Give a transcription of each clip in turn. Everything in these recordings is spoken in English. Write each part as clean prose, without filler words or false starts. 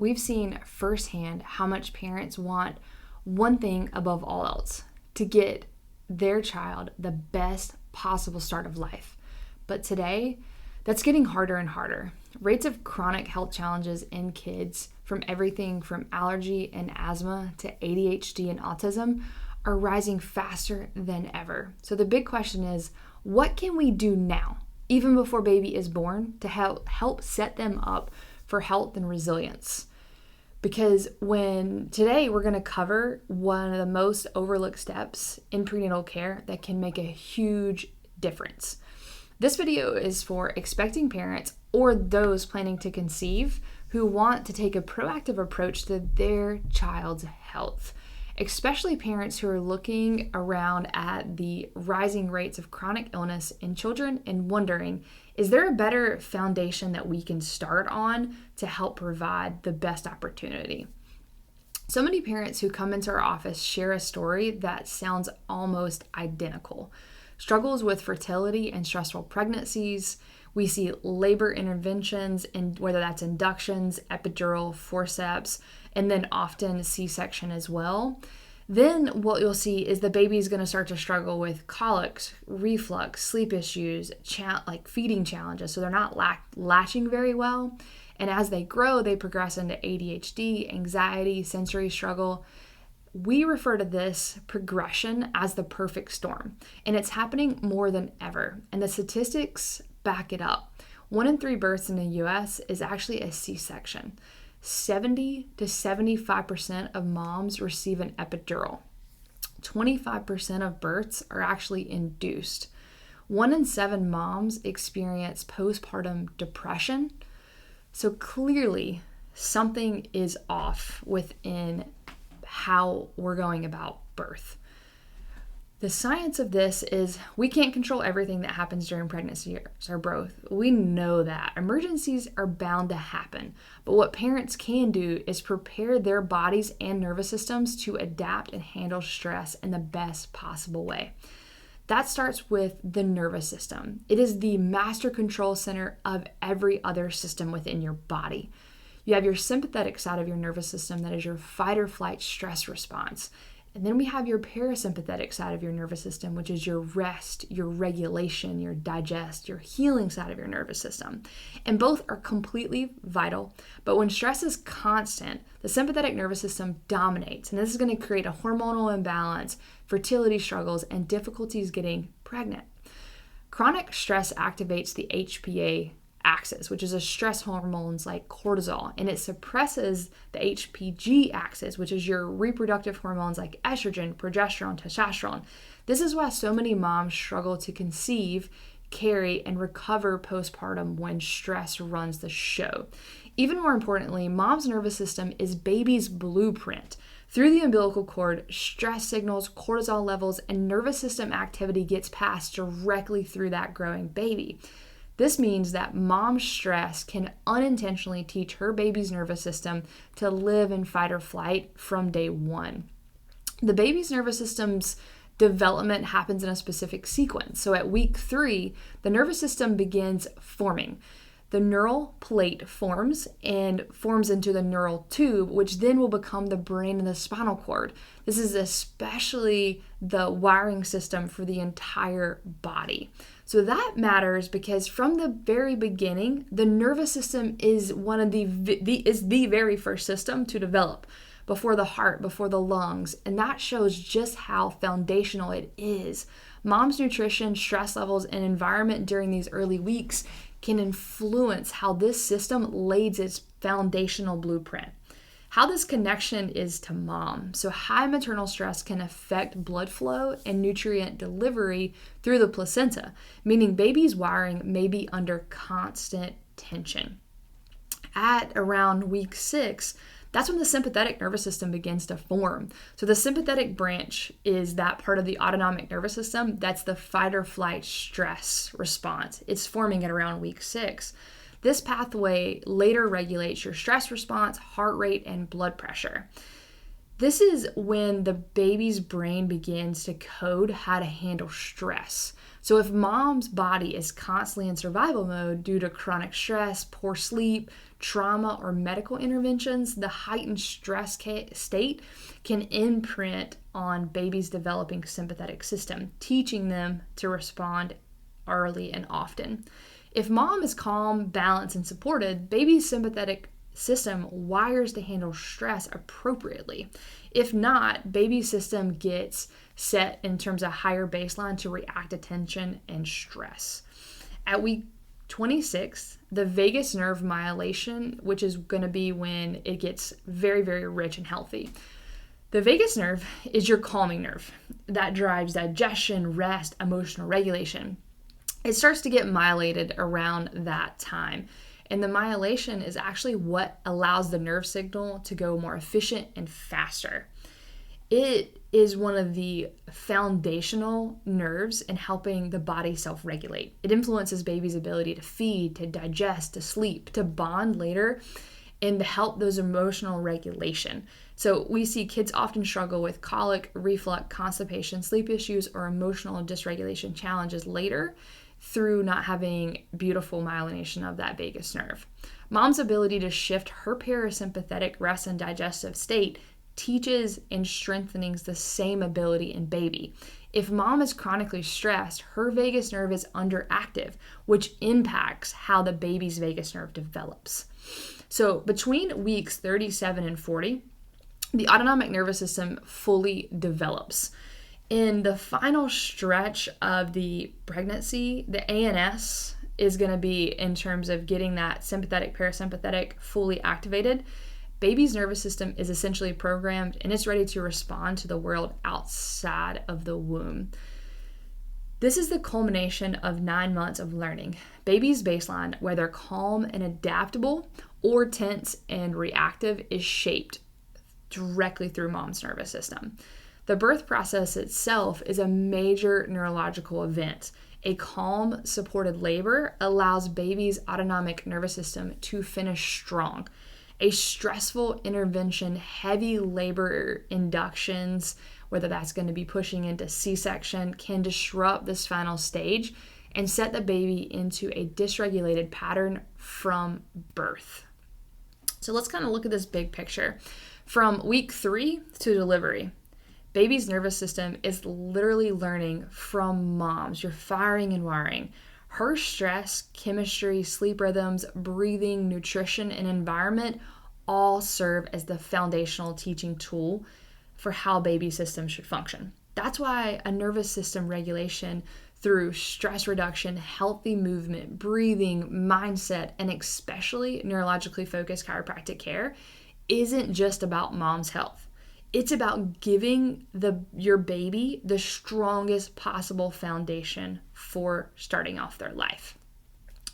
we've seen firsthand how much parents want one thing above all else: to get their child the best possible start of life. But today, that's getting harder and harder. Rates of chronic health challenges in kids, from everything from allergy and asthma to ADHD and autism, are rising faster than ever. So the big question is, what can we do now, even before baby is born, to help set them up for health and resilience? Because today we're going to cover one of the most overlooked steps in prenatal care that can make a huge difference. This video is for expecting parents or those planning to conceive who want to take a proactive approach to their child's health, especially parents who are looking around at the rising rates of chronic illness in children and wondering, is there a better foundation that we can start on to help provide the best opportunity? So many parents who come into our office share a story that sounds almost identical. Struggles with fertility and stressful pregnancies. We see labor interventions, and whether that's inductions, epidural, forceps, and then often C-section as well. Then what you'll see is the baby's going to start to struggle with colics, reflux, sleep issues, like feeding challenges. So they're not latching very well. And as they grow, they progress into ADHD, anxiety, sensory struggle. We refer to this progression as the perfect storm, and it's happening more than ever. And the statistics back it up. 1 in 3 births in the US is actually a C-section. 70 to 75% of moms receive an epidural. 25% of births are actually induced. 1 in 7 moms experience postpartum depression. So clearly something is off within how we're going about birth. The science of this is we can't control everything that happens during pregnancy or birth. We know that. Emergencies are bound to happen. But what parents can do is prepare their bodies and nervous systems to adapt and handle stress in the best possible way. That starts with the nervous system. It is the master control center of every other system within your body. You have your sympathetic side of your nervous system, that is your fight or flight stress response. And then we have your parasympathetic side of your nervous system, which is your rest, your regulation, your digest, your healing side of your nervous system. And both are completely vital. But when stress is constant, the sympathetic nervous system dominates. And this is going to create a hormonal imbalance, fertility struggles, and difficulties getting pregnant. Chronic stress activates the HPA axis, which is a stress hormones like cortisol, and it suppresses the HPG axis, which is your reproductive hormones like estrogen, progesterone, testosterone. This is why so many moms struggle to conceive, carry, and recover postpartum when stress runs the show. Even more importantly, mom's nervous system is baby's blueprint. Through the umbilical cord, stress signals, cortisol levels, and nervous system activity gets passed directly through that growing baby. This means that mom's stress can unintentionally teach her baby's nervous system to live in fight or flight from day one. The baby's nervous system's development happens in a specific sequence. So at week 3, the nervous system begins forming. The neural plate forms into the neural tube, which then will become the brain and the spinal cord. This is especially the wiring system for the entire body. So that matters because from the very beginning, the nervous system is the very first system to develop, before the heart, before the lungs, and that shows just how foundational it is. Mom's nutrition, stress levels, and environment during these early weeks can influence how this system lays its foundational blueprint. How this connection is to mom. So high maternal stress can affect blood flow and nutrient delivery through the placenta, meaning baby's wiring may be under constant tension. At around week 6, that's when the sympathetic nervous system begins to form. So the sympathetic branch is that part of the autonomic nervous system that's the fight or flight stress response. It's forming at around week 6. This pathway later regulates your stress response, heart rate, and blood pressure. This is when the baby's brain begins to code how to handle stress. So if mom's body is constantly in survival mode due to chronic stress, poor sleep, trauma, or medical interventions, the heightened stress state can imprint on baby's developing sympathetic system, teaching them to respond early and often. If mom is calm, balanced, and supported, baby's sympathetic system wires to handle stress appropriately. If not, baby's system gets set in terms of higher baseline to react to tension and stress. At week 26, the vagus nerve myelation, which is going to be when it gets very, very rich and healthy. The vagus nerve is your calming nerve that drives digestion, rest, emotional regulation. It starts to get myelated around that time. And the myelation is actually what allows the nerve signal to go more efficient and faster. It is one of the foundational nerves in helping the body self-regulate. It influences baby's ability to feed, to digest, to sleep, to bond later, and to help those emotional regulation. So we see kids often struggle with colic, reflux, constipation, sleep issues, or emotional dysregulation challenges later through not having beautiful myelination of that vagus nerve. Mom's ability to shift her parasympathetic rest and digestive state teaches and strengthens the same ability in baby. If mom is chronically stressed, her vagus nerve is underactive, which impacts how the baby's vagus nerve develops. So between weeks 37 and 40, the autonomic nervous system fully develops. In the final stretch of the pregnancy, the ANS is going to be in terms of getting that sympathetic, parasympathetic fully activated. Baby's nervous system is essentially programmed and it's ready to respond to the world outside of the womb. This is the culmination of 9 months of learning. Baby's baseline, whether calm and adaptable or tense and reactive, is shaped directly through mom's nervous system. The birth process itself is a major neurological event. A calm, supported labor allows baby's autonomic nervous system to finish strong. A stressful intervention, heavy labor inductions, whether that's going to be pushing into C-section, can disrupt this final stage and set the baby into a dysregulated pattern from birth. So let's kind of look at this big picture. From week 3 to delivery, baby's nervous system is literally learning from moms. You're firing and wiring. Her stress, chemistry, sleep rhythms, breathing, nutrition, and environment all serve as the foundational teaching tool for how baby systems should function. That's why a nervous system regulation through stress reduction, healthy movement, breathing, mindset, and especially neurologically focused chiropractic care isn't just about mom's health. It's about giving your baby the strongest possible foundation for starting off their life.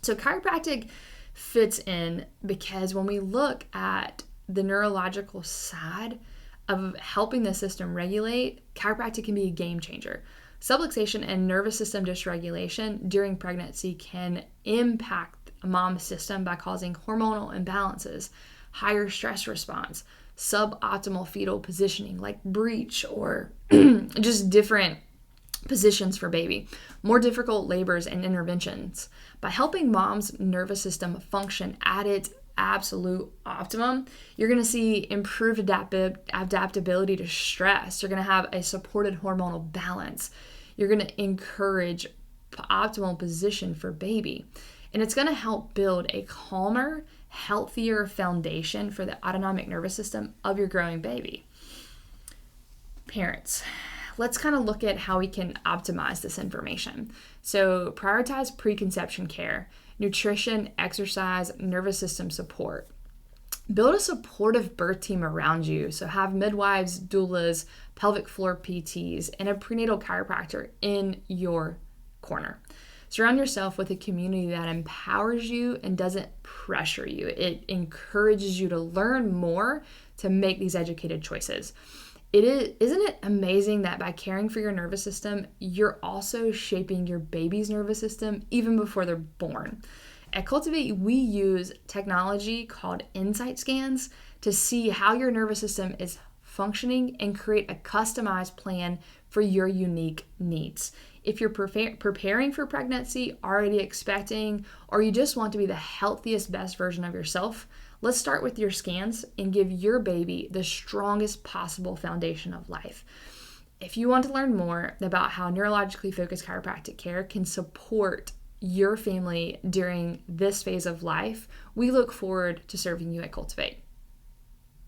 So chiropractic fits in because when we look at the neurological side of helping the system regulate, chiropractic can be a game changer. Subluxation and nervous system dysregulation during pregnancy can impact a mom's system by causing hormonal imbalances, higher stress response, suboptimal fetal positioning like breech or just different positions for baby, more difficult labors and interventions. By helping mom's nervous system function at its absolute optimum, you're going to see improved adaptability to stress. You're going to have a supported hormonal balance. You're going to encourage optimal position for baby. And it's going to help build a calmer, healthier foundation for the autonomic nervous system of your growing baby. Parents, let's kind of look at how we can optimize this information. So prioritize preconception care, nutrition, exercise, nervous system support. Build a supportive birth team around you. So have midwives, doulas, pelvic floor PTs, and a prenatal chiropractor in your corner. Surround yourself with a community that empowers you and doesn't pressure you. It encourages you to learn more to make these educated choices. Isn't it amazing that by caring for your nervous system, you're also shaping your baby's nervous system even before they're born? At Cultivate, we use technology called INSiGHT Scans to see how your nervous system is functioning, and create a customized plan for your unique needs. If you're preparing for pregnancy, already expecting, or you just want to be the healthiest, best version of yourself, let's start with your scans and give your baby the strongest possible foundation of life. If you want to learn more about how neurologically focused chiropractic care can support your family during this phase of life, we look forward to serving you at Cultivate.